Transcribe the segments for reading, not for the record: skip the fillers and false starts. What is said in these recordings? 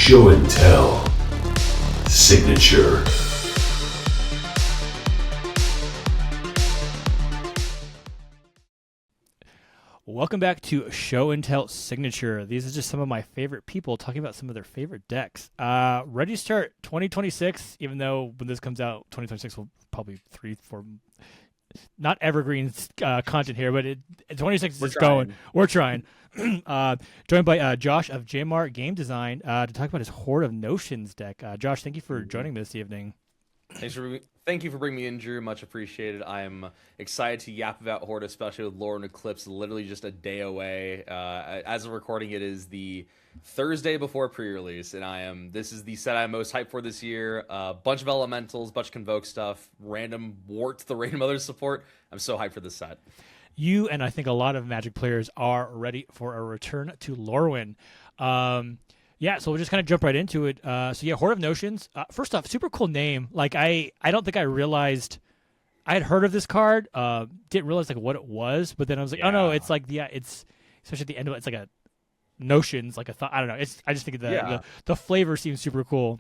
Show and tell. Signature. Welcome back to Show and Tell Signature. These are just some of my favorite people talking about some of their favorite decks. Ready to start 2026, even though when this comes out, 2026 will probably 3-4, not evergreen content here, but 26 is going. We're trying. Joined by Josh of JMR Game Design to talk about his Horde of Notions deck. Josh, thank you for joining me this evening. Thank you for bringing me in, Drew. Much appreciated. I'm excited to yap about Horde, especially with Lore and Eclipse literally just a day away. As of recording, it is the Thursday before pre-release, and this is the set I'm most hyped for this year. A bunch of elementals, bunch of convoke stuff, random warts, the random other support. I'm so hyped for this set. You and I think a lot of Magic players are ready for a return to Lorwyn. Yeah, so we'll just kind of jump right into it. Horde of Notions. First off, super cool name. Like I don't think I realized I had heard of this card. Didn't realize like what it was, but then I was like, oh no, it's like it's especially at the end of it, it's like a notions, like a thought. I don't know. I just think the flavor seems super cool.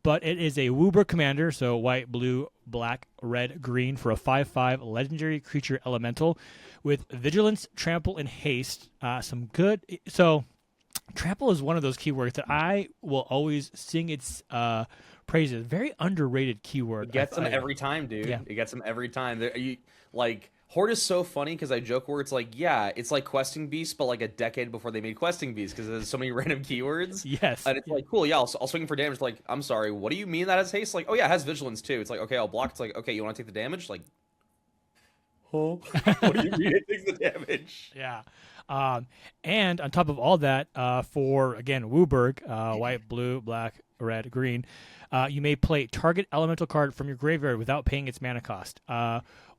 But it is a Wooburg commander, so white, blue, black, red, green for a 5/5 legendary creature elemental with vigilance, trample, and haste. Some good. So trample is one of those keywords that I will always sing its praises. Very underrated keyword. It gets them every time, dude. Yeah. It gets them every time. Horde is so funny because I joke where it's like, yeah, it's like Questing Beasts, but like a decade before they made Questing Beasts because there's so many random keywords. Yes. And it's like, cool, yeah, I'll swing for damage. Like, I'm sorry, what do you mean that has haste? Like, oh yeah, it has vigilance too. It's like, okay, I'll block. It's like, okay, you want to take the damage? Like, oh, what do you mean it takes the damage? Yeah. And on top of all that, for, again, Wooburg, white, blue, black, red, green, you may play target elemental card from your graveyard without paying its mana cost.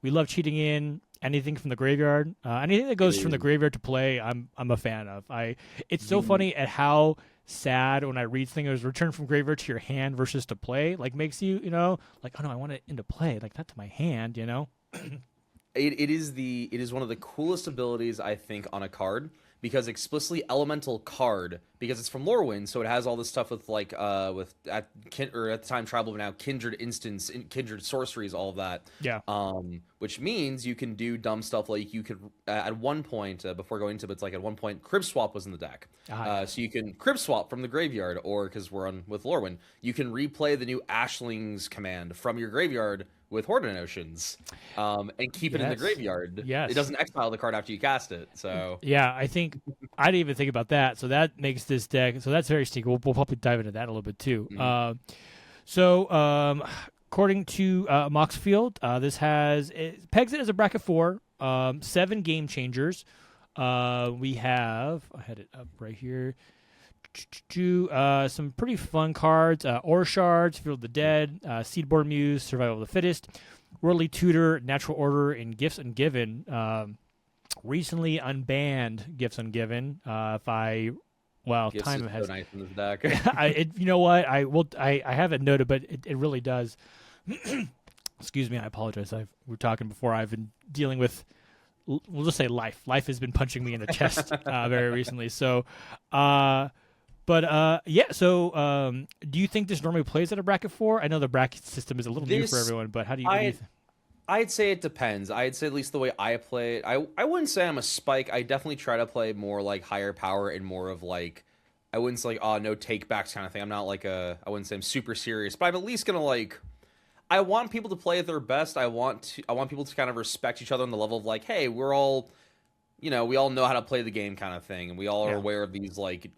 We love cheating in anything from the graveyard. Anything that goes from the graveyard to play, I'm a fan of. It's so funny at how sad when I read things, return from graveyard to your hand versus to play, like makes you, like, oh no, I want it into play, like not to my hand, It is one of the coolest abilities I think on a card because explicitly elemental card because it's from Lorwyn, so it has all this stuff with like at the time tribal, but now kindred instance, kindred sorceries, all of that. Yeah. Which means you can do dumb stuff like you could at one point before going into it, it's like at one point crib swap was in the deck, so you can crib swap from the graveyard, or because we're on with Lorwyn, you can replay the new Ashling's command from your graveyard with Horde of Notions, and keep it in the graveyard. Yes. It doesn't exile the card after you cast it. So yeah, I think I didn't even think about that. So that makes this deck. So that's very sneaky. We'll probably dive into that a little bit too. According to Moxfield, it pegs it as a bracket 4. 7 game changers. We have, I had it up right here. Some pretty fun cards. Ore Shards, Field of the Dead, Seedborn Muse, Survival of the Fittest, Worldly Tutor, Natural Order, and Gifts Ungiven. Recently unbanned Gifts Ungiven. Gifts time is has. so nice in this deck. You know what? I have it noted, but it really does. Excuse me. I apologize. We were talking before. I've been dealing with. We'll just say life. Life has been punching me in the chest very recently. So. So, do you think this normally plays at a bracket 4? I know the bracket system is a little new for everyone, but how do you think? I'd say it depends. I'd say at least the way I play it, I wouldn't say I'm a spike. I definitely try to play more like higher power and more of like, I wouldn't say like, no takebacks kind of thing. I'm not like I wouldn't say I'm super serious, but I'm at least going to like, I want people to play at their best. I want people to kind of respect each other on the level of like, hey, we're all, we all know how to play the game kind of thing. And we all are aware of these like,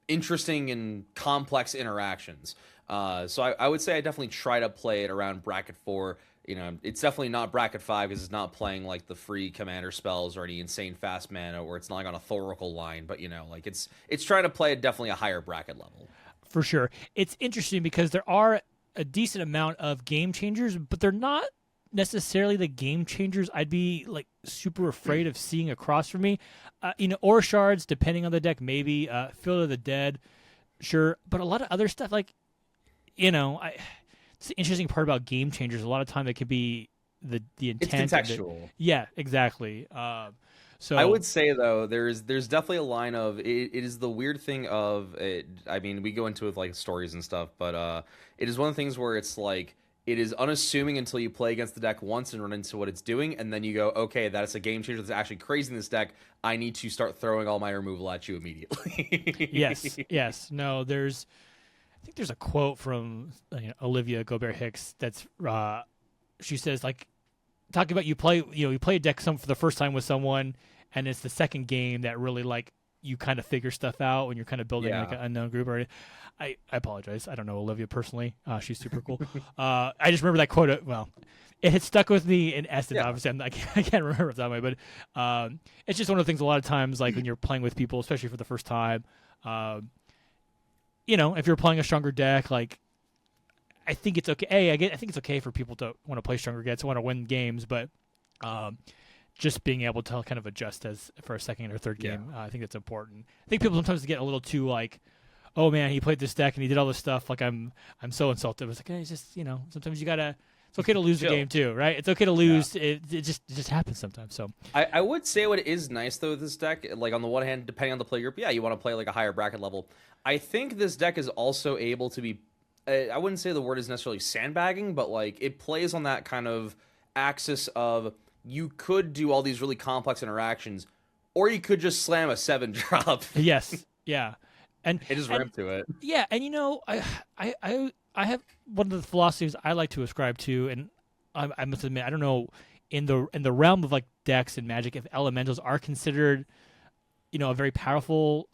interesting and complex interactions. So I would say I definitely try to play it around bracket 4. It's definitely not bracket 5 because it's not playing like the free commander spells or any insane fast mana, or it's not like on a Thoracle line. But like it's trying to play at definitely a higher bracket level. For sure, it's interesting because there are a decent amount of game changers, but they're not necessarily the game changers I'd be like super afraid of seeing across from me. Ore Shards, depending on the deck, maybe. Field of the Dead, sure. But a lot of other stuff, like, it's the interesting part about game changers. A lot of time it could be the intent. It's contextual. Yeah, exactly. So I would say though, there's definitely a line of it is the weird thing of it. I mean, we go into it with like stories and stuff, but it is one of the things where it's like it is unassuming until you play against the deck once and run into what it's doing, and then you go, okay, that's a game changer. That's actually crazy in this deck. I need to start throwing all my removal at you immediately. yes. No, I think there's a quote from Olivia Gobert Hicks that's she says like talking about you play a deck for the first time with someone, and it's the second game that really like you kind of figure stuff out when you're kind of building like an unknown group. Or I apologize, I don't know Olivia personally. She's super cool. I just remember that quote. Well, it had stuck with me in essence. Yeah. Obviously, I can't remember it that way, but it's just one of the things. A lot of times, like when you're playing with people, especially for the first time, if you're playing a stronger deck, like I think it's okay. I think it's okay for people to want to play stronger decks, want to win games, but just being able to kind of adjust for a second or third game, I think that's important. I think people sometimes get a little too like, oh man, he played this deck and he did all this stuff. Like I'm so insulted. It's like, hey, it's just sometimes you gotta. It's okay to lose the game too, right? It's okay to lose. Yeah. It just happens sometimes. So I would say what is nice though with this deck, like on the one hand, depending on the play group, you want to play like a higher bracket level. I think this deck is also able to be. I wouldn't say the word is necessarily sandbagging, but like it plays on that kind of axis of you could do all these really complex interactions, or you could just slam a 7-drop. Yes, yeah, and it just ramp to it. Yeah, and I have one of the philosophies I like to ascribe to, and I must admit I don't know in the realm of like decks and Magic if elementals are considered, a very powerful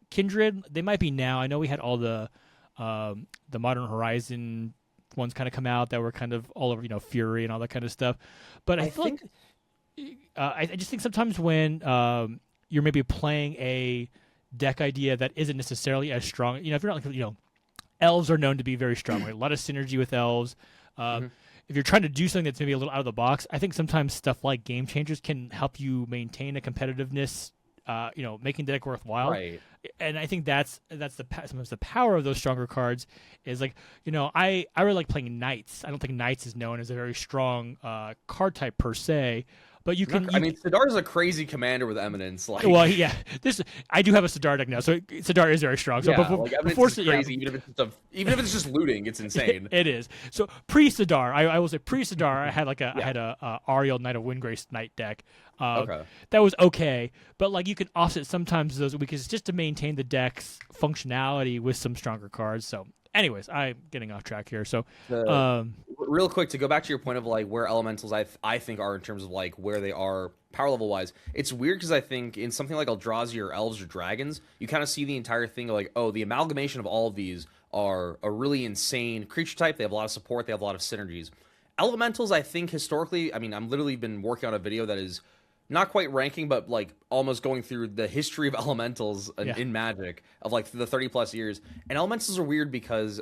kindred. They might be now. I know we had all the Modern Horizon ones kind of come out that were kind of all over, Fury and all that kind of stuff. But I feel like I just think sometimes when you're maybe playing a deck idea that isn't necessarily as strong, if you're not like, elves are known to be very strong, right? A lot of synergy with elves. If you're trying to do something that's maybe a little out of the box, I think sometimes stuff like Game Changers can help you maintain a competitiveness, making the deck worthwhile. Right. And I think that's sometimes the power of those stronger cards is like, I really like playing Knights. I don't think Knights is known as a very strong card type per se, but you can. Sidar is a crazy commander with Eminence. Like, well, yeah, I do have a Sidar deck now, so Sidar is very strong. So before is crazy, even if it's just looting, it's insane. It is. So pre Sidar, I will say pre Sidar, I had I had a Ariel Knight of Windgrace Knight deck. That was okay, but like you can offset sometimes those because just to maintain the deck's functionality with some stronger cards. So, anyways, I'm getting off track here. So, real quick to go back to your point of like where elementals I think are in terms of like where they are power level wise. It's weird because I think in something like Eldrazi or Elves or Dragons, you kind of see the entire thing of like, oh, the amalgamation of all of these are a really insane creature type. They have a lot of support. They have a lot of synergies. Elementals, I think historically, I'm literally been working on a video that is not quite ranking, but like almost going through the history of elementals in Magic of like the 30 plus years. And elementals are weird because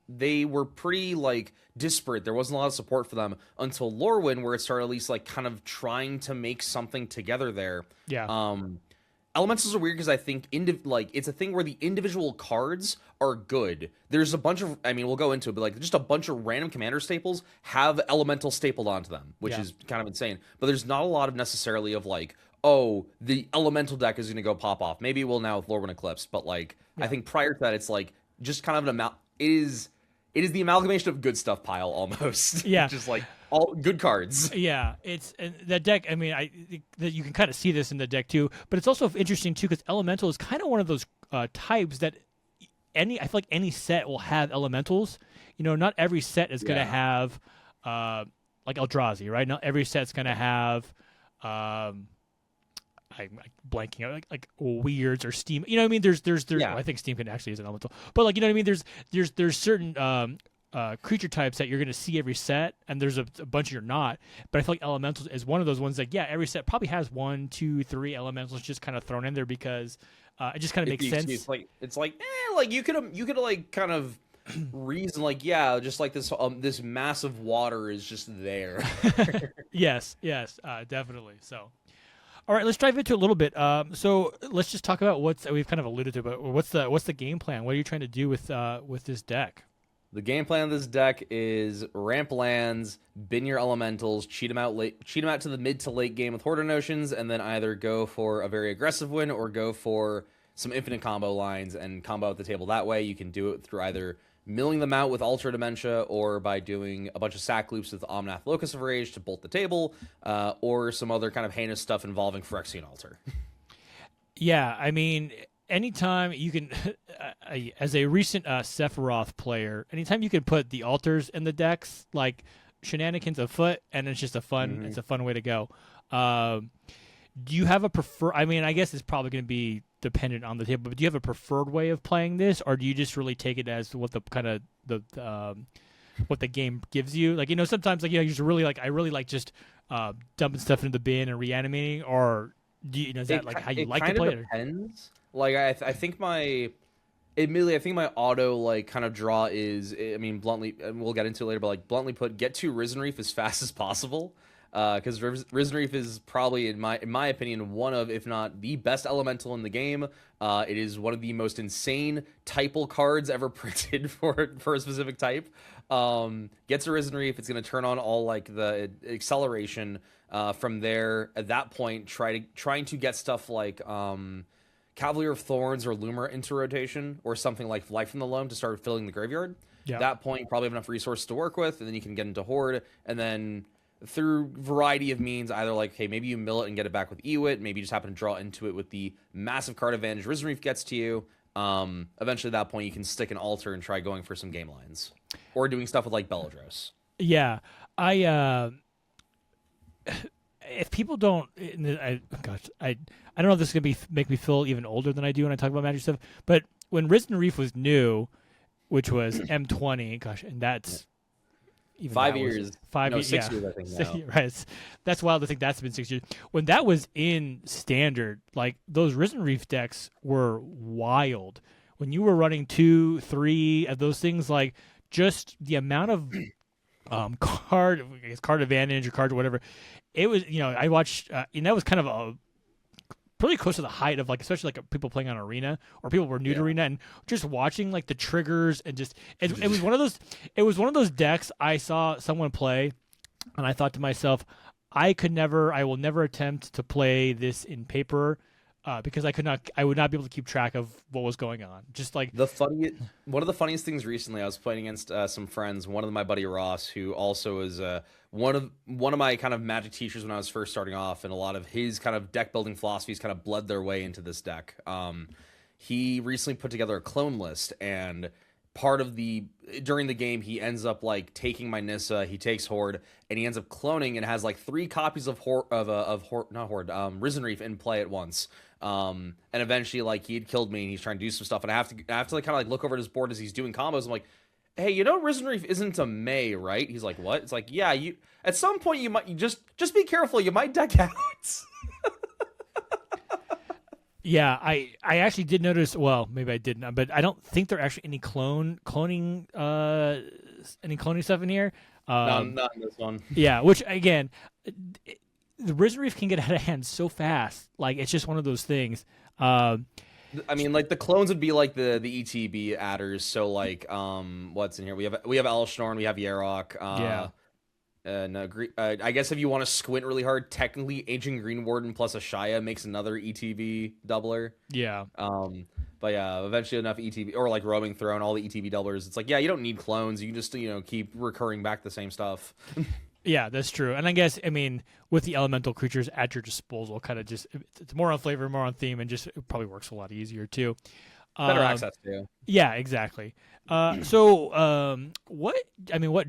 they were pretty like disparate. There wasn't a lot of support for them until Lorwyn, where it started at least like kind of trying to make something together there. Yeah. Elementals are weird because I think it's a thing where the individual cards are good. There's a bunch of, we'll go into it, but like just a bunch of random commander staples have elemental stapled onto them, which is kind of insane. But there's not a lot of necessarily of like, oh, the elemental deck is going to go pop off. Maybe it will now with Lorwyn Eclipse, but like I think prior to that, it's like just kind of it is the amalgamation of good stuff pile almost. Yeah, just like all good cards. Yeah, it's that deck. I think that you can kind of see this in the deck too, but it's also interesting too because elemental is kind of one of those types that I feel like any set will have elementals. Not every set is going to have like Eldrazi, right? Not every set's going to have I'm blanking out like weirds or steam. There's I think steam can actually use an elemental, but like there's certain creature types that you're going to see every set, and there's a bunch you're not. But I feel like elementals is one of those ones that every set probably has 1, 2, 3 elementals just kind of thrown in there because it just kind of makes sense. It's like you could like kind of reason like just like this massive water is just there. yes, definitely. So. All right, let's dive into it a little bit. So let's just talk about we've kind of alluded to, but what's the game plan? What are you trying to do with this deck? The game plan of this deck is ramp lands, bin your elementals, cheat them out to the mid to late game with Horde of Notions, and then either go for a very aggressive win or go for some infinite combo lines and combo out the table that way. You can do it through either milling them out with Ultra Dementia or by doing a bunch of sack loops with Omnath Locus of Rage to bolt the table, or some other kind of heinous stuff involving Phyrexian Altar. Yeah, I mean, anytime you can, as a recent Sephiroth player, anytime you can put the altars in the decks, like shenanigans afoot, and it's just it's a fun way to go. Do you have a prefer? I mean, I guess it's probably going to be dependent on the table, but do you have a preferred way of playing this, or do you just really take it as what the kind of what the game gives you? Like, sometimes like you just really like I really like just dumping stuff into the bin and reanimating, or do you, is that like how you like to play it? It depends. Like I think my auto like kind of draw is, I mean, bluntly, and we'll get into it later, but like bluntly put, get to Risen Reef as fast as possible. Because Risen Reef is probably, in my opinion, one of, if not the best elemental in the game. It is one of the most insane typal cards ever printed for a specific type. Gets a Risen Reef, it's going to turn on all like the acceleration. From there, at that point, trying to get stuff like Cavalier of Thorns or Luma into rotation, or something like Life from the Loam to start filling the graveyard. Yeah. At that point, you probably have enough resources to work with, and then you can get into Horde, and then through variety of means, either like, hey, maybe you mill it and get it back with Ewit, maybe you just happen to draw into it with the massive card advantage Risen Reef gets to you. Eventually at that point you can stick an altar and try going for some game lines. Or doing stuff with like Beladros. Yeah. If people don't, I don't know if this is going to make me feel even older than I do when I talk about Magic stuff, but when Risen Reef was new, which was M20, gosh, and that's even 5 years. 6 years, I think now. Right. That's wild to think that's been 6 years. When that was in standard, like those Risen Reef decks were wild. When you were running 2, 3 of those things, like just the amount of card advantage or card or whatever, it was, I watched, and that was kind of a pretty close to the height of like, especially like people playing on Arena or people were new to Arena, and just watching like the triggers and just it was one of those decks I saw someone play, and I thought to myself, I will never attempt to play this in paper. Because I would not be able to keep track of what was going on. Just like one of the funniest things recently, I was playing against some friends. One of my buddy Ross, who also is one of my kind of Magic teachers when I was first starting off, and a lot of his kind of deck building philosophies kind of bled their way into this deck. He recently put together a clone list, and during the game he ends up like taking my Nissa, he takes Horde, and he ends up cloning and has like 3 copies of Risen Reef in play at once. And eventually like he had killed me and he's trying to do some stuff, and I have to like kind of like look over at his board as he's doing combos. I'm like, hey, Risen Reef isn't a May, right? He's like, what? It's like, yeah, you at some point you just be careful, you might deck out. Yeah, I actually did notice. Well, maybe I didn't, but I don't think there are actually any cloning stuff in here. Not in this one. Yeah, which again, the Risen Reef can get out of hand so fast. Like it's just one of those things. I mean, like the clones would be like the ETB adders. So like, what's in here? We have Elshnorn, we have Yarok. I guess if you want to squint really hard, technically Ancient Green Warden plus a Shia makes another ETB doubler. Yeah. But yeah, eventually enough ETB or like Roaming Throne, all the ETB doublers. It's like, yeah, you don't need clones. You can just keep recurring back the same stuff. Yeah, that's true. And I guess, I mean, with the elemental creatures at your disposal, kind of just, it's more on flavor, more on theme, and just it probably works a lot easier too. Better access too. Yeah, exactly. What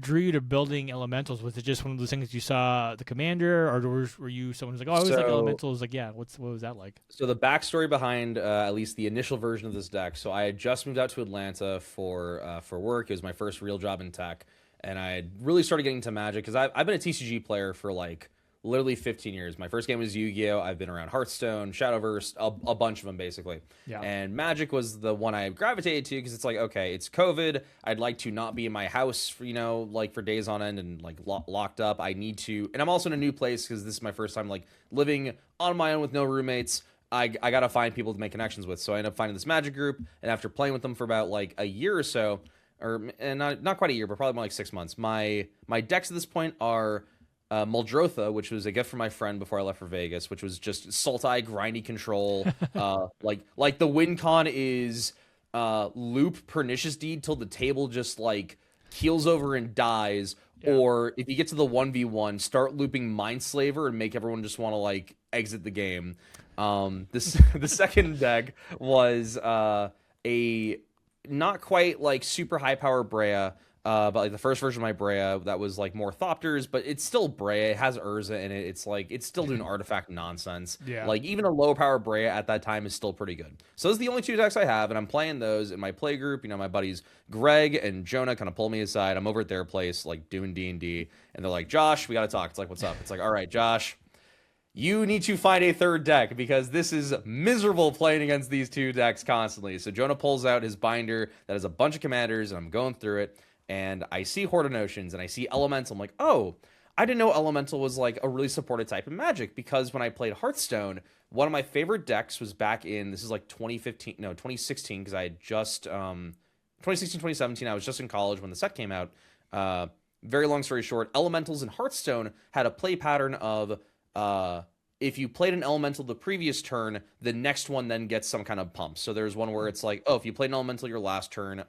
drew you to building elementals? Was it just one of those things you saw the commander, or were you someone who's like, oh, I always like elementals? Like, yeah, what was that like? So the backstory behind at least the initial version of this deck. So I had just moved out to Atlanta for work. It was my first real job in tech, and I had really started getting into Magic because I've been a TCG player for like literally 15 years. My first game was Yu-Gi-Oh! I've been around Hearthstone, Shadowverse, a bunch of them basically. Yeah. And Magic was the one I gravitated to because it's like, okay, it's COVID. I'd like to not be in my house for, like for days on end and like locked up. I need to, and I'm also in a new place because this is my first time like living on my own with no roommates. I got to find people to make connections with. So I ended up finding this Magic group, and after playing with them for about like a year or so, and not quite a year, but probably more like 6 months. My decks at this point are Muldrotha, which was a gift from my friend before I left for Vegas, which was just Sultai grindy control. Like the win con is loop Pernicious Deed till the table just like keels over and dies. Yeah. Or if you get to the 1v1, start looping Mindslaver and make everyone just want to like exit the game. The second deck was a not quite like super high power Brea, but like the first version of my Brea that was like more Thopters, but it's still Brea. It has Urza in it. It's like it's still doing artifact nonsense. Yeah. Like even a low power Brea at that time is still pretty good. So those are the only two decks I have, and I'm playing those in my play group. You know, my buddies Greg and Jonah kind of pull me aside. I'm over at their place like doing D&D, and they're like, "Josh, we got to talk." It's like, "What's up?" It's like, "All right, Josh, you need to find a third deck because this is miserable playing against these two decks constantly." So Jonah pulls out his binder that has a bunch of commanders, and I'm going through it, and I see Horde of Notions, and I see Elemental. I'm like, oh, I didn't know Elemental was like a really supported type of Magic, because when I played Hearthstone, one of my favorite decks was back in, this is like 2016, because I had just, 2016, 2017, I was just in college when the set came out. Very long story short, Elementals in Hearthstone had a play pattern of, if you played an elemental the previous turn, the next one then gets some kind of pump. So there's one where it's like, oh, if you played an elemental your last turn,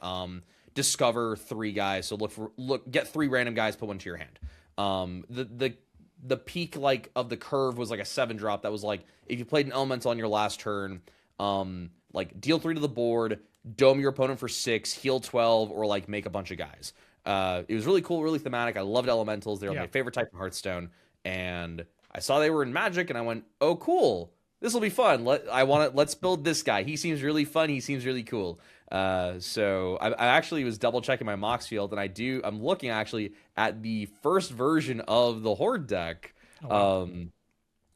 discover 3 guys. So get 3 random guys, put one to your hand. The peak like of the curve was like a 7-drop that was like, if you played an elemental on your last turn, like deal 3 to the board, dome your opponent for 6, heal 12, or like make a bunch of guys. It was really cool, really thematic. I loved elementals. They were my favorite type of Hearthstone, and I saw they were in Magic, and I went, "Oh, cool! This will be fun. Let's build this guy. He seems really fun. He seems really cool." So I actually was double checking my Mox field, and I'm looking actually at the first version of the Horde deck,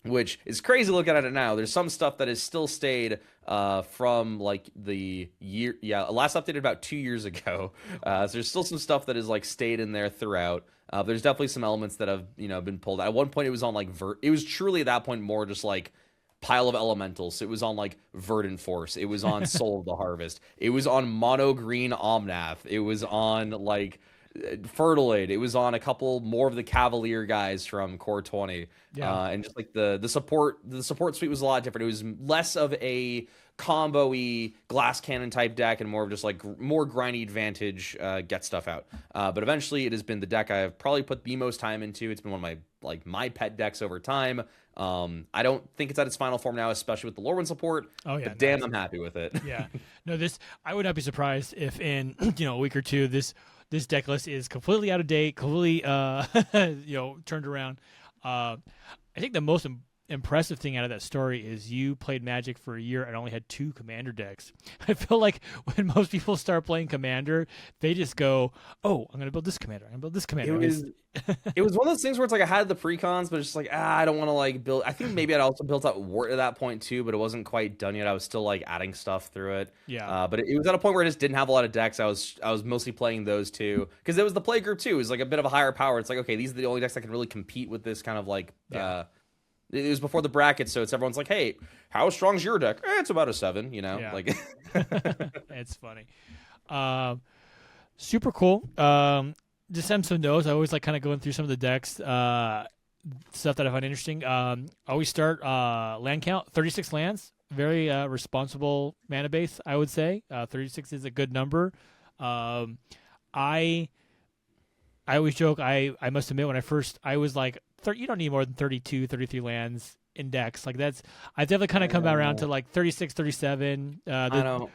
which is crazy looking at it now. There's some stuff that has still stayed from like the year, last updated about 2 years ago. So there's still some stuff that is like stayed in there throughout. There's definitely some elements that have been pulled. At one point, it was on like it was truly at that point more just like pile of elementals. It was on like Verdant Force. It was on Soul of the Harvest. It was on Mono Green Omnath. It was on like Fertilade. It was on a couple more of the Cavalier guys from Core 20. And just like the support suite was a lot different. It was less of a combo-y glass cannon type deck and more of just like more grindy advantage, get stuff out. But eventually it has been the deck I have probably put the most time into. It's been one of my pet decks over time. I don't think it's at its final form now, especially with the Lorwyn support. Oh yeah, but damn, I'm happy with it. Yeah, no, I would not be surprised if in a week or two this deck list is completely out of date, completely turned around. I think the most impressive thing out of that story is you played Magic for a year and only had 2 Commander decks. I feel like when most people start playing Commander, they just go, "Oh, I'm going to build this Commander. I'm going to build this Commander." It was one of those things where it's like I had the precons, but it's just like, I don't want to like build. I think maybe I'd also built out Wart at that point too, but it wasn't quite done yet. I was still like adding stuff through it. Yeah. But it was at a point where I just didn't have a lot of decks. I was mostly playing those two because it was the play group too. It was like a bit of a higher power. It's like, okay, these are the only decks that can really compete with this kind of like. It was before the bracket, so it's everyone's like, "Hey, how strong's your deck?" It's about a 7, like. It's funny. Super cool. Just some notes. I always like kind of going through some of the decks, stuff that I find interesting. I always start land count, 36 lands. Very responsible mana base, I would say. 36 is a good number. I always joke. I must admit, when I was like, you don't need more than 32, 33 lands in decks. Like I've definitely kind of come around to like 36, 37. I know.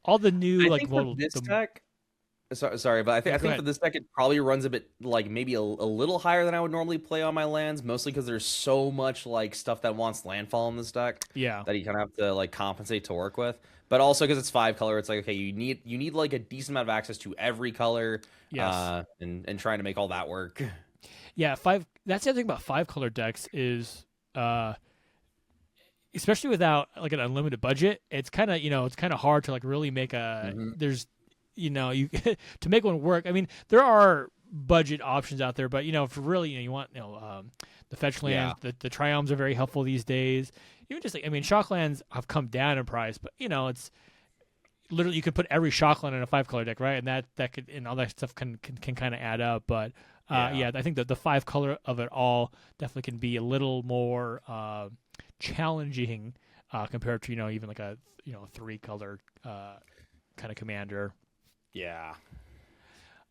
All the new I think for this deck. Sorry, but I think for this deck it probably runs a bit like maybe a little higher than I would normally play on my lands, mostly because there's so much like stuff that wants landfall in this deck. Yeah. That you kind of have to like compensate to work with. But also because it's 5 color, it's like, okay, you need like a decent amount of access to every color. Yes. And trying to make all that work. Yeah, 5. That's the other thing about 5 color decks is, especially without like an unlimited budget, it's kind of hard to like really make a. Mm-hmm. There's, you to make one work. I mean, there are budget options out there, but for really, you want the fetch lands. Yeah. The triomes are very helpful these days. Even just like, Shocklands have come down in price, but it's literally you could put every Shockland in a 5-color deck, right? And that could and all that stuff can kind of add up. But yeah, I think that the 5-color of it all definitely can be a little more challenging compared to even like a 3-color kind of commander. Yeah.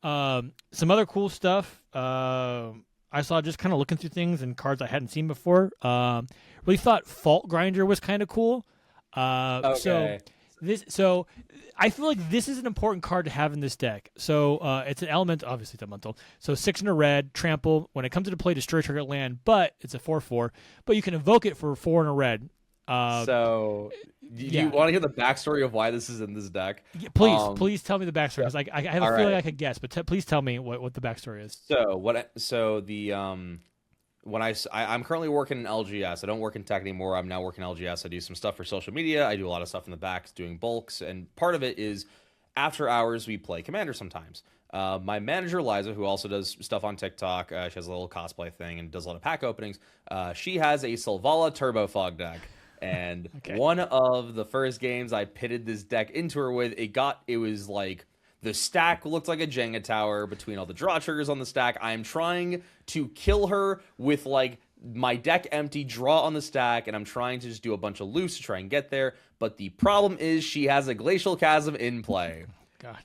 Some other cool stuff. I saw just kind of looking through things and cards I hadn't seen before. Really thought Fault Grinder was kind of cool. Okay. So I feel like this is an important card to have in this deck. So it's an element, obviously it's elemental. So 6 in a red, trample. When it comes into play, destroy target land, but it's a 4/4. But you can evoke it for 4 in a red. So, do you want to hear the backstory of why this is in this deck? Yeah, please tell me the backstory, because I have a feeling I could guess, but please tell me what the backstory is. I'm currently working in LGS. I don't work in tech anymore. I'm now working in LGS. I do some stuff for social media. I do a lot of stuff in the back, doing bulks, and part of it is after hours we play Commander sometimes. My manager Liza, who also does stuff on TikTok, she has a little cosplay thing and does a lot of pack openings. She has a Selvala Turbo Fog deck. And one of the first games I pitted this deck into her with, it was like the stack looked like a Jenga tower between all the draw triggers on the stack. I am trying to kill her with like my deck empty, draw on the stack, and I'm trying to just do a bunch of loose to try and get there. But the problem is she has a Glacial Chasm in play. God.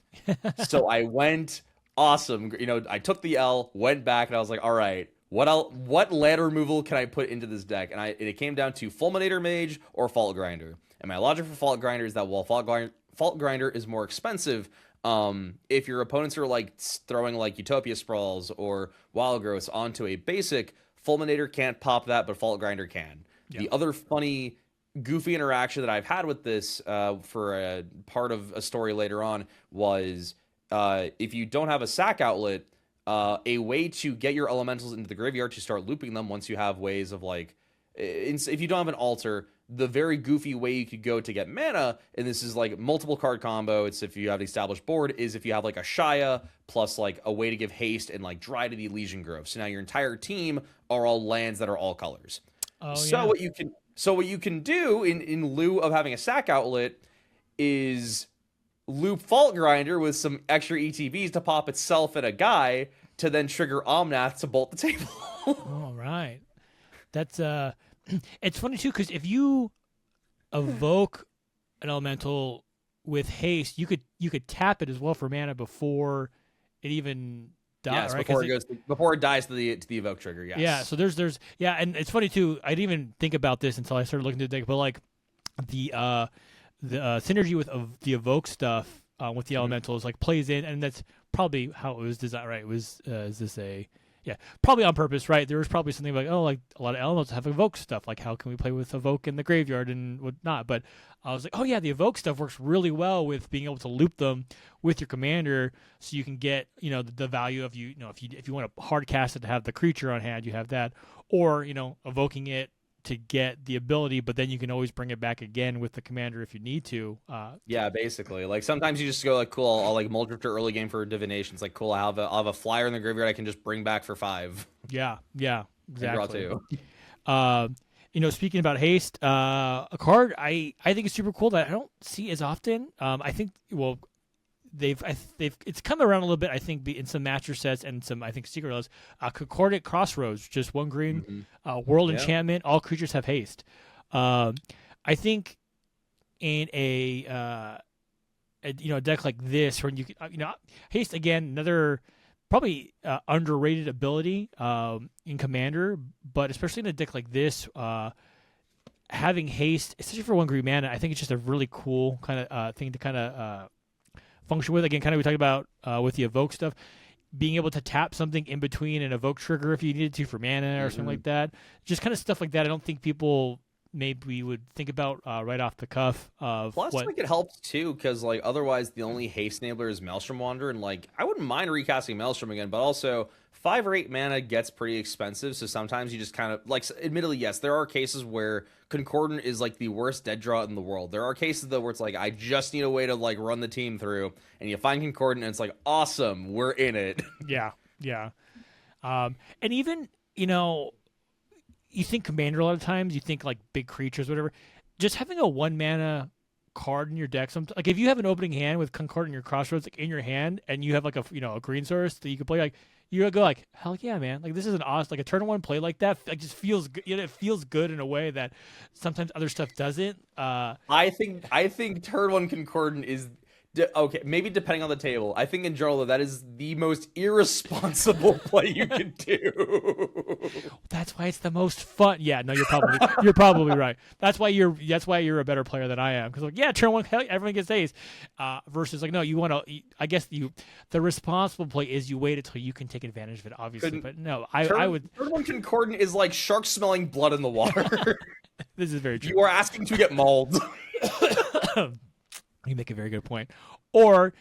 So I went awesome. I took the L, went back, and I was like, all right. What land removal can I put into this deck? And it came down to Fulminator Mage or Fault Grinder. And my logic for Fault Grinder is that while Fault Grinder is more expensive, if your opponents are like throwing like Utopia Sprawls or Wild Growths onto a basic, Fulminator can't pop that, but Fault Grinder can. Yeah. The other funny, goofy interaction that I've had with this for a part of a story later on was if you don't have a sack outlet, a way to get your elementals into the graveyard to start looping them once you have ways of like, if you don't have an altar, the very goofy way you could go to get mana, and this is like multiple card combo, it's if you have an established board, is if you have like a Shia plus like a way to give haste and like Dry to the Elysian Grove. So now your entire team are all lands that are all colors. What you can do in lieu of having a sack outlet is loop Fault Grinder with some extra ETBs to pop itself at a guy to then trigger Omnath to bolt the table. All right. That's it's funny too, because if you evoke an elemental with haste, you could tap it as well for mana before it even dies. Yes, right? before it dies to the evoke trigger. Yes. Yeah. So there's and it's funny too. I didn't even think about this until I started looking at the deck, but like the synergy with the evoke stuff with the elementals like plays in, and that's probably how it was designed. Right? It was probably on purpose, right? There was probably something like a lot of elementals have evoke stuff. Like how can we play with evoke in the graveyard and whatnot? But I was like, oh yeah, the evoke stuff works really well with being able to loop them with your commander, so you can get the value of if you want to hard cast it to have the creature on hand, you have that, or evoking it to get the ability, but then you can always bring it back again with the commander if you need to. Yeah, basically. Like sometimes you just go like, cool, I'll like Mold Drifter early game for divination. It's like, cool, I'll have a flyer in the graveyard I can just bring back for 5. Yeah, exactly. Draw 2. Speaking about haste, a card I think is super cool that I don't see as often. I think it's come around a little bit, I think, in some master sets and some, I think, secret lists. Concordant Crossroads, just 1 green, world enchantment. All creatures have haste. I think in a deck like this, when you haste again, another probably underrated ability in Commander, but especially in a deck like this, having haste, especially for 1 green mana, I think it's just a really cool kind of thing to kind of function with. Again, kind of we talked about with the evoke stuff, being able to tap something in between an evoke trigger if you needed to for mana or something like that. Just kind of stuff like that. I don't think people maybe would think about right off the cuff. Plus, like it helps too, because like otherwise the only haste enabler is Maelstrom Wanderer, and like I wouldn't mind recasting Maelstrom again, but also 5 or 8 mana gets pretty expensive, so sometimes you just kind of like. Admittedly, yes, there are cases where Concordant is like the worst dead draw in the world. There are cases though where it's like I just need a way to like run the team through, and you find Concordant, and it's like awesome, we're in it. Yeah. And even you think Commander a lot of times, you think like big creatures, whatever. Just having a 1 mana card in your deck. Like if you have an opening hand with Concord in your crossroads like in your hand, and you have like a green source that you can play, like you go like hell yeah, man! Like this is an awesome, like a turn one play like that. Like just feels good. It feels good in a way that sometimes other stuff doesn't. I think turn one concordant is okay. Maybe depending on the table. I think in general though, that is the most irresponsible play you can do. That's why it's the most fun. Yeah, no, you're probably right. That's why you're a better player than I am. Because like yeah, turn one, hell, everyone gets ace. Versus like no, you want to. I guess the responsible play is you wait until you can take advantage of it. Obviously, but no, I would. Turn one concordant is like sharks smelling blood in the water. This is very true. You are asking to get mauled. You make a very good point. Or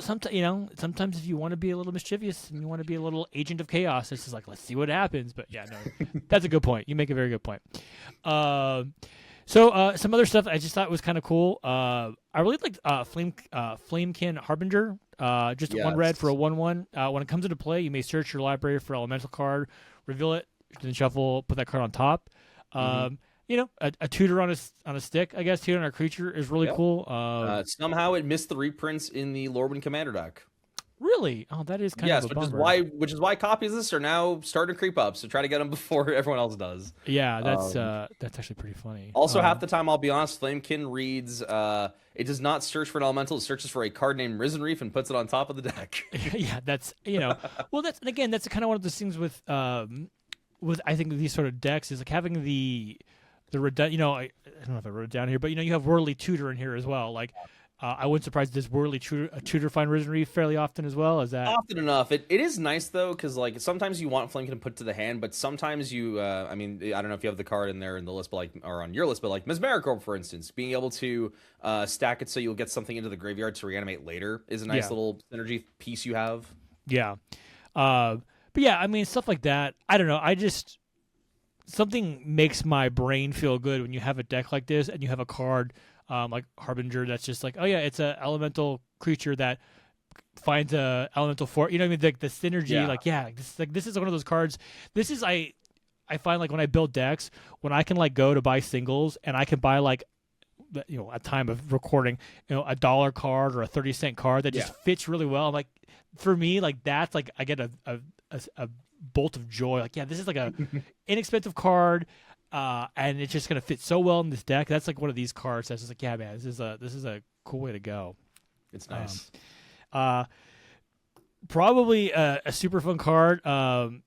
sometimes if you want to be a little mischievous and you want to be a little agent of chaos, it's just like let's see what happens. But yeah, no, that's a good point. You make a very good point. So some other stuff I just thought was kind of cool. I really liked Flamekin Harbinger. Just one red for a 1/1. When it comes into play, you may search your library for elemental card, reveal it, then shuffle, put that card on top. A tutor on a stick, I guess, tutor on a creature is really cool. Somehow it missed the reprints in the Lorwyn Commander deck. Really? Oh, that is kind of a bummer. Which is why copies of this are now starting to creep up. So try to get them before everyone else does. Yeah, that's actually pretty funny. Also, half the time, I'll be honest, Flamekin reads, it does not search for an elemental. It searches for a card named Risen Reef and puts it on top of the deck. Yeah, that's well, that's kind of one of those things with I think these sort of decks is like having the I don't know if I wrote it down here, but you have Whirly Tutor in here as well. Like, I wouldn't surprise this Whirly Tutor find Risen Reef fairly often as well. Is that often enough? It is nice though, because like sometimes you want Flamekin to put to the hand, but sometimes you, I don't know if you have the card in there in the list, but or on your list, but like Mesmeric Orb, for instance, being able to stack it so you'll get something into the graveyard to reanimate later is a nice little synergy piece you have. Yeah, but yeah, stuff like that. I don't know. Something makes my brain feel good when you have a deck like this and you have a card like Harbinger that's just like, oh yeah, it's an elemental creature that finds a elemental force. You know what I mean? Like the synergy, this is one of those cards. This is I find like when I build decks, when I can like go to buy singles and I can buy like at time of recording, a $1 card or a 30-cent card that just fits really well. I'm like, for me, like that's like I get a bolt of joy. Like, yeah, this is like a inexpensive card, and it's just gonna fit so well in this deck. That's like one of these cards that's just like, yeah, man, this is a cool way to go. It's nice. Probably a super fun card. Morophon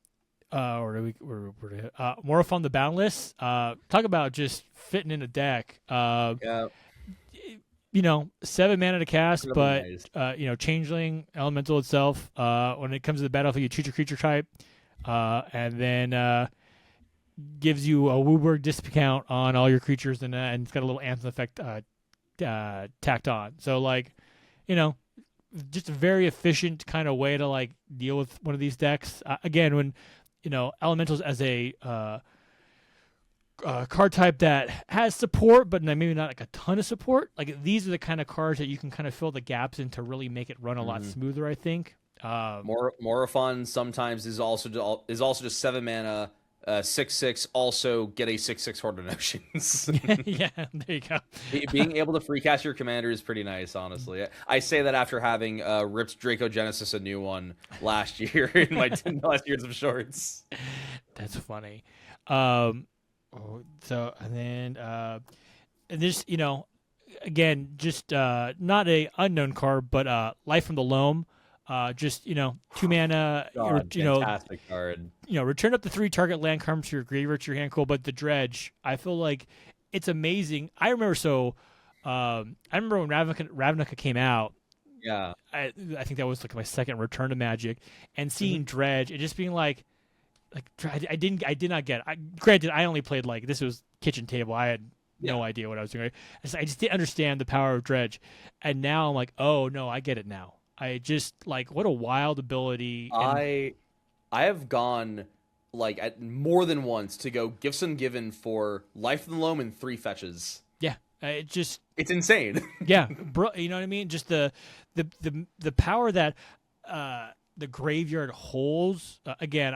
the Boundless. Talk about just fitting in a deck. 7 mana to cast, but changeling elemental itself. When it comes to the battlefield, you choose your creature type, and then gives you a Wooburg discount on all your creatures, and it's got a little anthem effect tacked on. So like, just a very efficient kind of way to like deal with one of these decks. Again, when elementals as a card type that has support, but maybe not like a ton of support. Like these are the kind of cards that you can kind of fill the gaps in to really make it run a lot smoother, I think. Morophon sometimes is also just 7 mana, 6/6. Also get a 6/6 Horde of Notions. Yeah, there you go. Being able to free cast your commander is pretty nice, honestly. I say that after having ripped Draco Genesis a new one last year in my 10 last years of shorts. That's funny. So and then and this again just not a unknown card, but Life from the Loam. Just 2 mana. Fantastic card. Return up to 3 target land cards to your graveyard to your hand. Cool, but the dredge, I feel like it's amazing. I remember when Ravnica came out. Yeah, I think that was like my second return to Magic, and seeing dredge, it just being like I did not get it. Granted, I only played like this was kitchen table. I had no idea what I was doing. I just didn't understand the power of dredge, and now I'm like, oh no, I get it now. I just like what a wild ability. I have gone like more than once to go Gifson Given for Life of the Loam and 3 fetches. Yeah, it's insane. Yeah, bro, you know what I mean? Just the power that the graveyard holds. Again,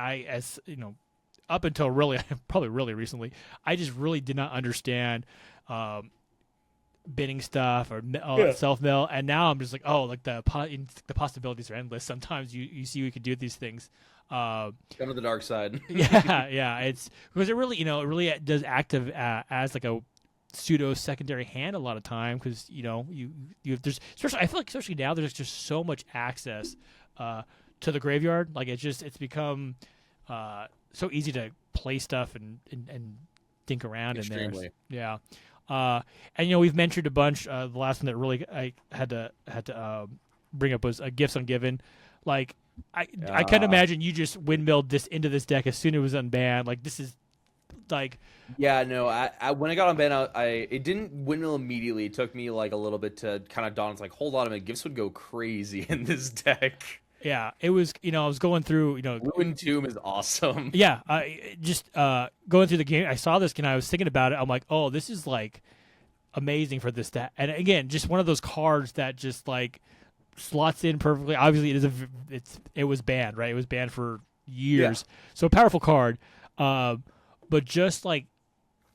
up until probably really recently, I just really did not understand binning stuff or self mill, and now I'm just like, oh, like the possibilities are endless. Sometimes you see we could do these things. Come to the dark side. yeah, it's because it really it really does act as like a pseudo secondary hand a lot of time, because you there's especially, I feel like especially now there's just so much access to the graveyard. Like it's become so easy to play stuff and think around in there. Yeah. And we've mentioned a bunch. The last one that really I had to bring up was Gifts Ungiven. Like I can't imagine you just windmilled this into this deck as soon as it was unbanned. Like this is like. Yeah, no. I when I got unbanned, it didn't windmill immediately. It took me like a little bit to kind of dawn. It's like, hold on a minute, Gifts would go crazy in this deck. Yeah, it was. I was going through. Ruin Tomb is awesome. Yeah, just going through the game, I saw this and I was thinking about it. I'm like, oh, this is like amazing for this deck. And again, just one of those cards that just like slots in perfectly. Obviously, it was banned, right? It was banned for years. Yeah. So powerful card, but just like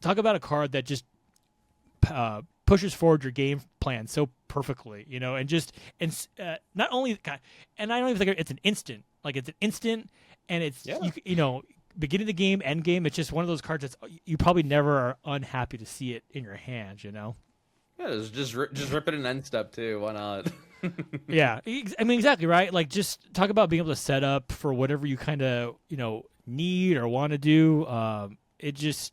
talk about a card that just pushes forward your game plan so perfectly, and not only, and I don't even think it's an instant. Like it's an instant, and it's beginning of the game, end game. It's just one of those cards that's you probably never are unhappy to see it in your hands. Yeah, just rip it in end step too. Why not? Yeah, I mean exactly right. Like just talk about being able to set up for whatever you kind of need or want to do. It just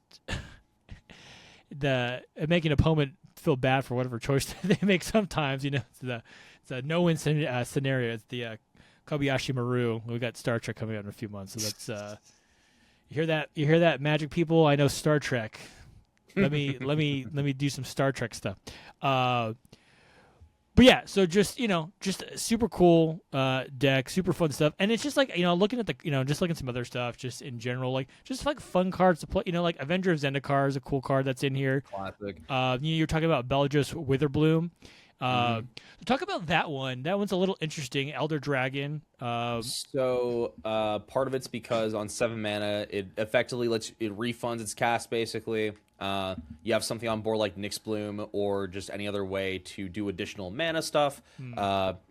making an opponent feel bad for whatever choice they make sometimes. It's a no-win scenario. It's the Kobayashi Maru. We got Star Trek coming out in a few months, so that's you hear that, Magic people. I know Star Trek. Let me do some Star Trek stuff. But yeah, so just just a super cool deck, super fun stuff, and it's just like looking at the just looking at some other stuff, just in general, like just like fun cards to play. Like Avenger of Zendikar is a cool card that's in here. Classic. You're talking about Bellatrix Witherbloom. Talk about that one. That one's a little interesting. Elder Dragon. So part of it's because on 7 mana, it effectively it refunds its cast basically. You have something on board like Nyx Bloom or just any other way to do additional mana stuff.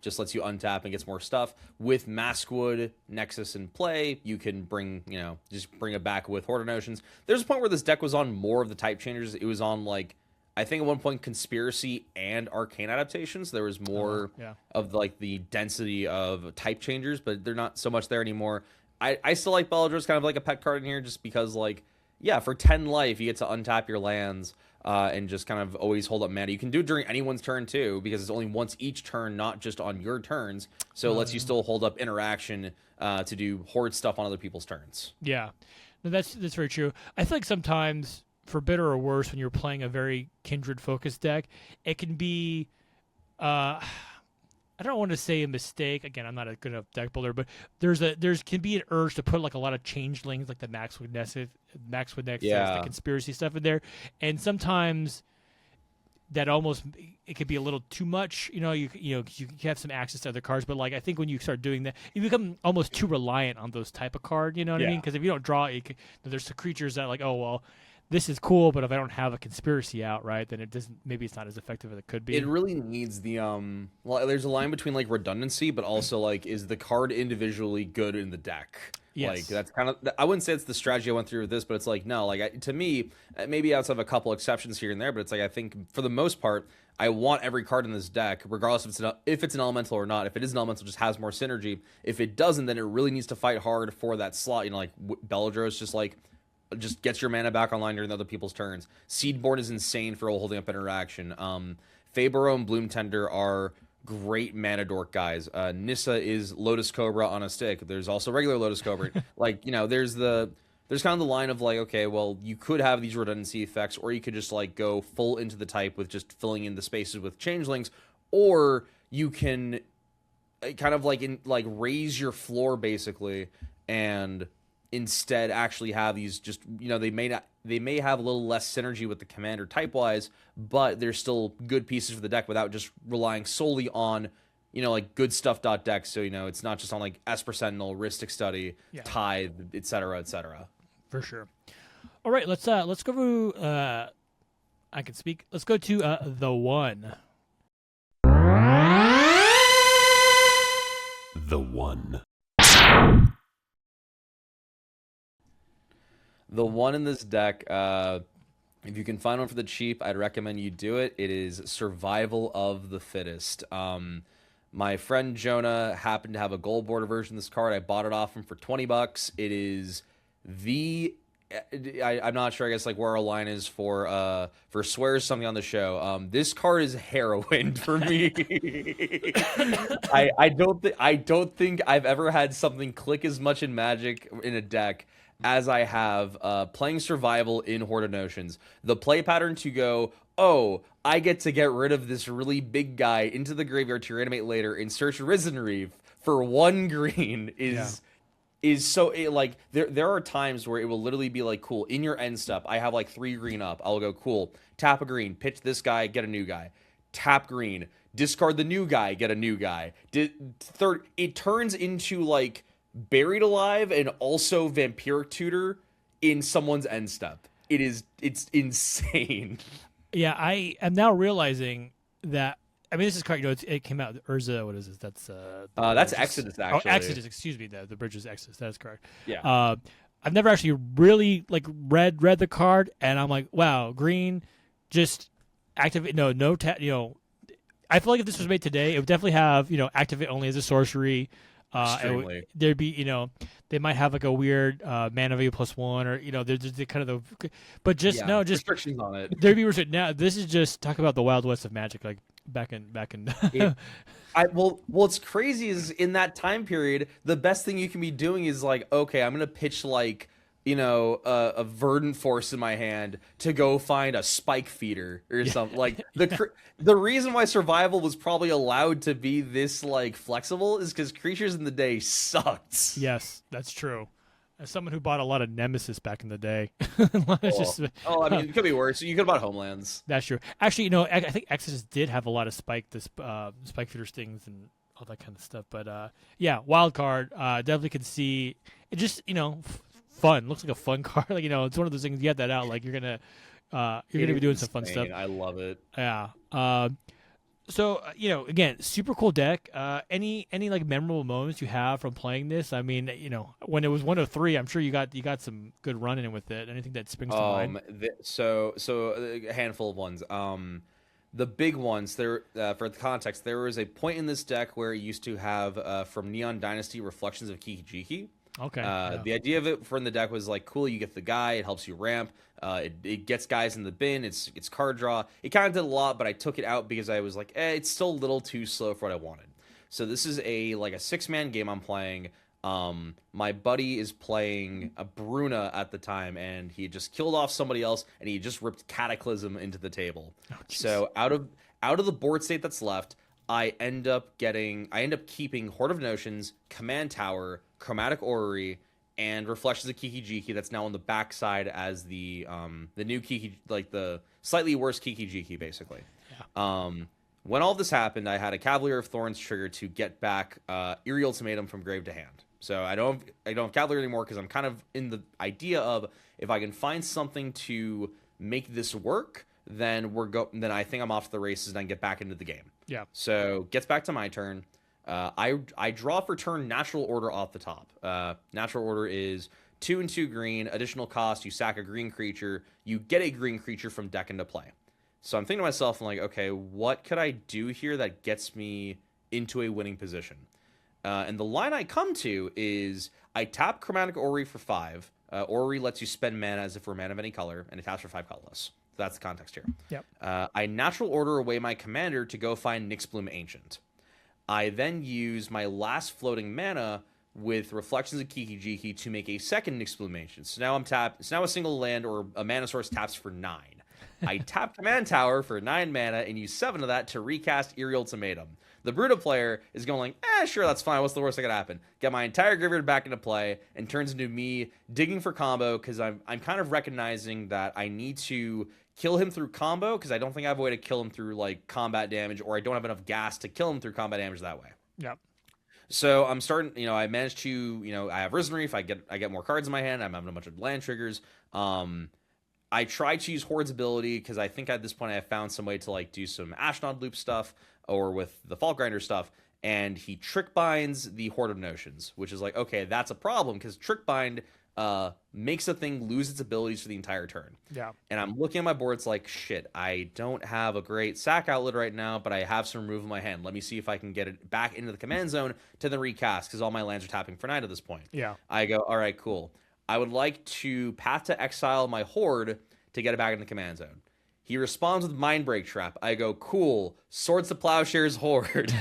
Just lets you untap and gets more stuff. With Maskwood Nexus in play, you can bring it back with Horde of Notions. There's a point where this deck was on more of the type changers. It was on I think at one point Conspiracy and Arcane adaptations. There was more of the density of type changers, but they're not so much there anymore. I still like Bellatrix kind of like a pet card in here, just because for 10 life you get to untap your lands and just kind of always hold up mana. You can do it during anyone's turn too, because it's only once each turn, not just on your turns. So it lets you still hold up interaction to do horde stuff on other people's turns. Yeah, no, that's very true. I feel like sometimes, for better or worse, when you're playing a very kindred focused deck, it can be I don't want to say a mistake. Again, I'm not a good enough deck builder, but there's can be an urge to put a lot of changelings, like the Maxwood Nexus, the Conspiracy stuff in there, and sometimes that almost it could be a little too much. You can have some access to other cards, but I think when you start doing that, you become almost too reliant on those type of card. You know what I mean? Because if you don't draw, there's the creatures that this is cool, but if I don't have a Conspiracy out, right, then it doesn't. Maybe it's not as effective as it could be. It really needs the there's a line between redundancy, but also is the card individually good in the deck? Yes. That's kind of, I wouldn't say it's the strategy I went through with this, but it's no, to me, maybe outside of a couple exceptions here and there, but it's I think for the most part, I want every card in this deck, regardless if it's an elemental or not. If it is an elemental, it just has more synergy. If it doesn't, then it really needs to fight hard for that slot. Bellatrix just gets your mana back online during other people's turns. Seedborn is insane for holding up interaction. Fabro and Bloom Tender are great mana dork guys. Nissa is Lotus Cobra on a stick. There's also regular Lotus Cobra. There's kind of the line of okay, well, you could have these redundancy effects, or you could just go full into the type with just filling in the spaces with changelings, or you can kind of raise your floor basically and instead actually have these just they may have a little less synergy with the commander type wise, but they're still good pieces for the deck without just relying solely on good stuff deck. So it's not just on Esper Sentinel, Rhystic Study, Tithe, etc. For sure. All right, let's go through I can speak. Let's go to the one. The one. The one in this deck, if you can find one for the cheap, I'd recommend you do it. It is Survival of the Fittest. My friend Jonah happened to have a gold border version of this card. I bought it off him for $20. It is I'm not sure. I guess like where our line is for swears something on the show. This card is heroin for me. I don't think I've ever had something click as much in Magic in a deck as I have playing Survival in Horde of Notions. The play pattern to go, oh, I get to get rid of this really big guy into the graveyard to reanimate later and search Risen Reef for 1 green is so like there are times where it will literally be like, cool, in your end step I have like 3 green up, I'll go, cool, tap a green, pitch this guy, get a new guy, tap green, discard the new guy, get a new guy. Third, it turns into like Buried Alive and also Vampiric Tutor in someone's end step. It's insane. Yeah, I am now realizing that. I mean, this is correct. You know, it came out Urza. What is this? That's that's Exodus, actually. Oh, Exodus. Excuse me. The bridge is Exodus. That is correct. Yeah. I've never actually really like read the card, and I'm like, wow, green, just activate. No, you know, I feel like if this was made today, it would definitely have, you know, activate only as a sorcery. There'd be, you know, they might have like a weird mana value +1, or, you know, there's the kind of the, but just just restrictions on it. There'd be restrictions. Now this is just talk about the Wild West of Magic, like back in. What's crazy is in that time period, the best thing you can be doing is like, okay, I'm gonna pitch like, you know, a Verdant Force in my hand to go find a Spike Feeder or something. Like the reason why Survival was probably allowed to be this like flexible is because Creatures in the Day sucked. Yes, that's true. As someone who bought a lot of Nemesis back in the day. I mean, it could be worse. You could have bought Homelands. That's true. Actually, you know, I think Exodus did have a lot of Spike Feeder stings and all that kind of stuff. But yeah, wild card. Definitely could see it. Just, you know, fun. Looks like a fun card. Like, you know, it's one of those things. You get that out, like you're gonna be doing some fun stuff. I love it. Yeah. So, you know, again, super cool deck. Any like memorable moments you have from playing this? I mean, you know, when it was 103, I'm sure you got some good run in with it. Anything that springs to mind? So a handful of ones. The big ones there, for the context, there was a point in this deck where it used to have from Neon Dynasty Reflections of Kiki-Jiki. Okay. The idea of it from the deck was like, cool, you get the guy, it helps you ramp, it gets guys in the bin, it's card draw. It kind of did a lot, but I took it out because I was like, it's still a little too slow for what I wanted. So this is a 6-man game I'm playing. My buddy is playing a Bruna at the time, and he just killed off somebody else, and he just ripped Cataclysm into the table. So out of the board state that's left, I end up keeping Horde of Notions, Command Tower, Chromatic Orrery, and Reflections of Kiki-Jiki. That's now on the backside as the new Kiki, like the slightly worse Kiki-Jiki, basically. Yeah. When all this happened, I had a Cavalier of Thorns trigger to get back Eerie Ultimatum from grave to hand. So I don't have Cavalier anymore because I'm kind of in the idea of, if I can find something to make this work, then then I think I'm off to the races and I can get back into the game. Yeah. So gets back to my turn. I draw for turn Natural Order off the top. Natural Order is 2 and 2 green, additional cost. You sack a green creature. You get a green creature from deck into play. So I'm thinking to myself, I'm like, okay, what could I do here that gets me into a winning position? And the line I come to is I tap Chromatic Orrery for 5. Orrery lets you spend mana as if we're mana of any color, and it taps for 5 colorless. So that's the context here. Yep. I Natural Order away my commander to go find Nyxbloom Ancient. I then use my last floating mana with Reflections of Kiki-Jiki to make a second Nyxbloom Ancient. So now it's now a single land or a mana source taps for 9. I tap Command Tower for 9 mana and use 7 of that to recast Eerie Ultimatum. The Bruta player is going like, sure, that's fine. What's the worst that could happen? Get my entire graveyard back into play, and turns into me digging for combo because I'm kind of recognizing that I need to kill him through combo because I don't think I have a way to kill him through like combat damage, or I don't have enough gas to kill him through combat damage that way. Yep. So I'm starting, I managed to, I have Risen Reef, I get more cards in my hand, I'm having a bunch of land triggers. I tried to use Horde's ability because I think at this point I have found some way to like do some Ashnod loop stuff or with the Fault Grinder stuff, and he trick binds the Horde of Notions, which is like, okay, that's a problem because trick bind makes a thing lose its abilities for the entire turn. Yeah. And I'm looking at my board, it's like, shit, I don't have a great sack outlet right now, but I have some remove in my hand. Let me see if I can get it back into the command zone to then recast because all my lands are tapping for 9 at this point. Yeah. I go, all right, cool. I would like to Path to Exile my Horde to get it back in the command zone. He responds with Mindbreak Trap. I go, cool. Swords to Plowshares Horde.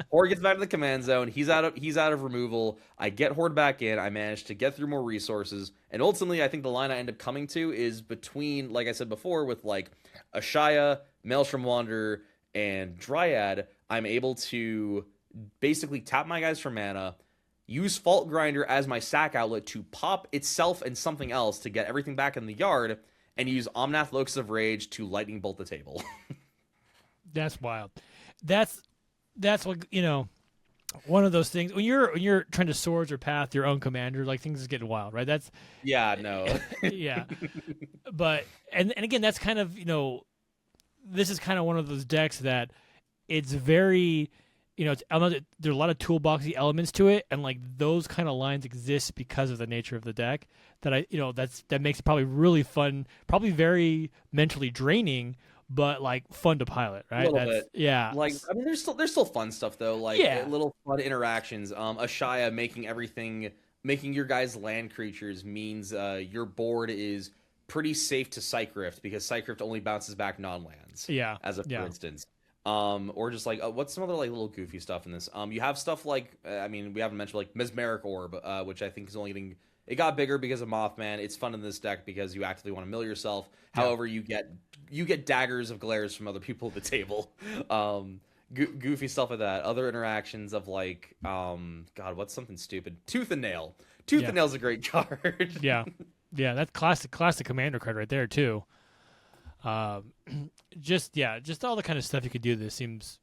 Horde gets back to the command zone. He's out of removal. I get Horde back in. I manage to get through more resources. And ultimately, I think the line I end up coming to is between, like I said before, with like Ashaya, Maelstrom Wanderer, and Dryad. I'm able to basically tap my guys for mana, use Fault Grinder as my sack outlet to pop itself and something else to get everything back in the yard, and use Omnath Locus of Rage to lightning bolt the table. That's wild. That's like, one of those things when you're trying to swords or path your own commander, like things is getting wild, right? That's yeah, no. yeah. But and again, that's kind of, this is kind of one of those decks that it's very, there's a lot of toolboxy elements to it, and like those kind of lines exist because of the nature of the deck. That makes it probably really fun, probably very mentally draining, but like fun to pilot, right? A little bit. Yeah. Like, I mean, there's still fun stuff though, like little fun interactions. Ashaya making your guys' land creatures means your board is pretty safe to Psychrift because Psychrift only bounces back non-lands. Yeah. For instance. Or just like what's some other like little goofy stuff in this? You have stuff like we haven't mentioned like Mesmeric Orb, which I think is only getting, it got bigger because of Mothman. It's fun in this deck because you actively want to mill yourself. Yeah. However, you get daggers of glares from other people at the table. Goofy stuff like that. Other interactions of like God, what's something stupid? Tooth and Nail. Tooth and Nail's a great card. Yeah, that's classic commander card right there too. Just all the kind of stuff you could do. This seems,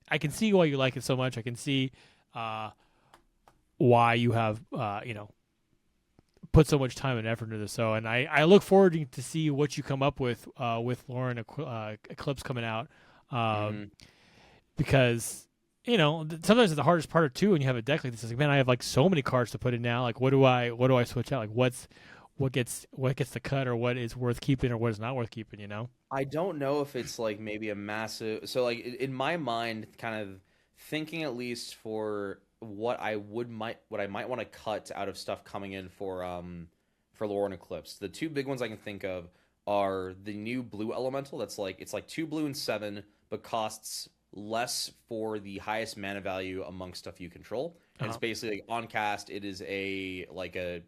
I can see why you like it so much. I can see why you have put so much time and effort into this. So, and I look forward to see what you come up with Lauren Eclipse coming out, because sometimes it's the hardest part too when you have a deck like this. It's like, man, I have like so many cards to put in now. Like, what do I switch out? Like, what gets the cut, or what is worth keeping, or what is not worth keeping? I don't know if it's like maybe a massive. So like in my mind, kind of thinking at least for what I might want to cut out of stuff coming in for Lauren Eclipse. The two big ones I can think of are the new blue elemental. That's like, it's like 2 blue and 7, but costs less for the highest mana value amongst stuff you control. And it's basically like on cast, it is a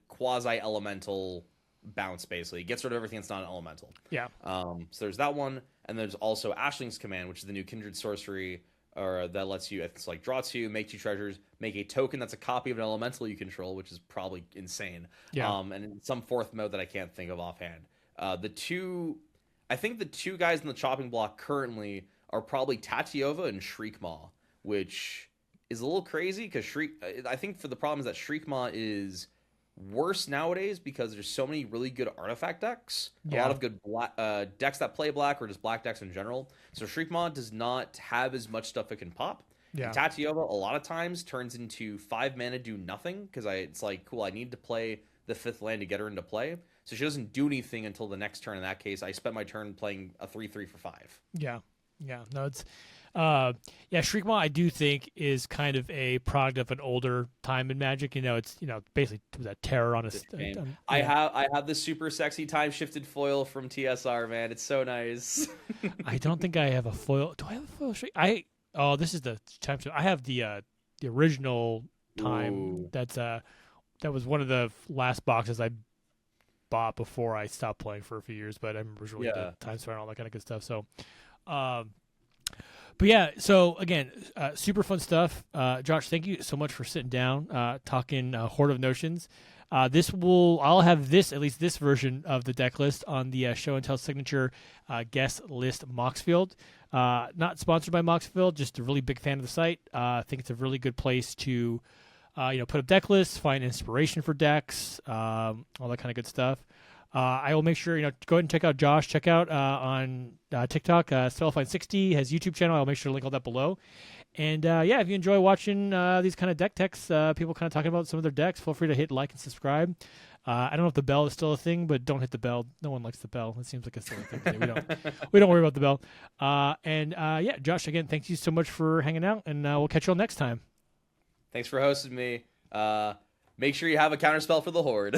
quasi elemental bounce. Basically, it gets rid of everything that's not an elemental. Yeah. So there's that one, and there's also Ashling's Command, which is the new kindred sorcery, or that lets you, it's like draw 2, make 2 treasures, make a token that's a copy of an elemental you control, which is probably insane. Yeah. And in some fourth mode that I can't think of offhand. I think the two guys in the chopping block currently are probably Tatiova and Shriekmaw, which is a little crazy because I think for the problem is that Shriekmaw is worse nowadays because there's so many really good artifact decks, a lot of good decks that play black, or just black decks in general. So Shriekmaw does not have as much stuff it can pop. Yeah. And Tatiova a lot of times turns into 5 mana do nothing because it's like, cool, I need to play the 5th land to get her into play. So she doesn't do anything until the next turn. In that case, I spent my turn playing a 3/3 for 5. Yeah. No, it's Shriekmaw I do think is kind of a product of an older time in Magic. It's basically that terror on a. I have the super sexy time shifted foil from TSR, man. It's so nice. I don't think I have a foil. Do I have a foil Shriek? This is the time shift. I have the original time. Ooh. That was one of the last boxes I bought before I stopped playing for a few years, but I remember it was really the time square and all that kind of good stuff. So. But yeah, so again, super fun stuff. Josh, thank you so much for sitting down, talking Horde of Notions. I'll have at least this version of the deck list on the Show and Tell signature guest list Moxfield. Not sponsored by Moxfield, just a really big fan of the site. I think it's a really good place to, put up deck lists, find inspiration for decks, all that kind of good stuff. I will make sure, go ahead and check out Josh. Check out on TikTok, Stellifine60, has YouTube channel. I'll make sure to link all that below. And if you enjoy watching these kind of deck techs, people kind of talking about some of their decks, feel free to hit like and subscribe. I don't know if the bell is still a thing, but don't hit the bell. No one likes the bell. It seems like a silly thing to do. We don't worry about the bell. Josh, again, thank you so much for hanging out, and we'll catch you all next time. Thanks for hosting me. Make sure you have a counterspell for the Horde.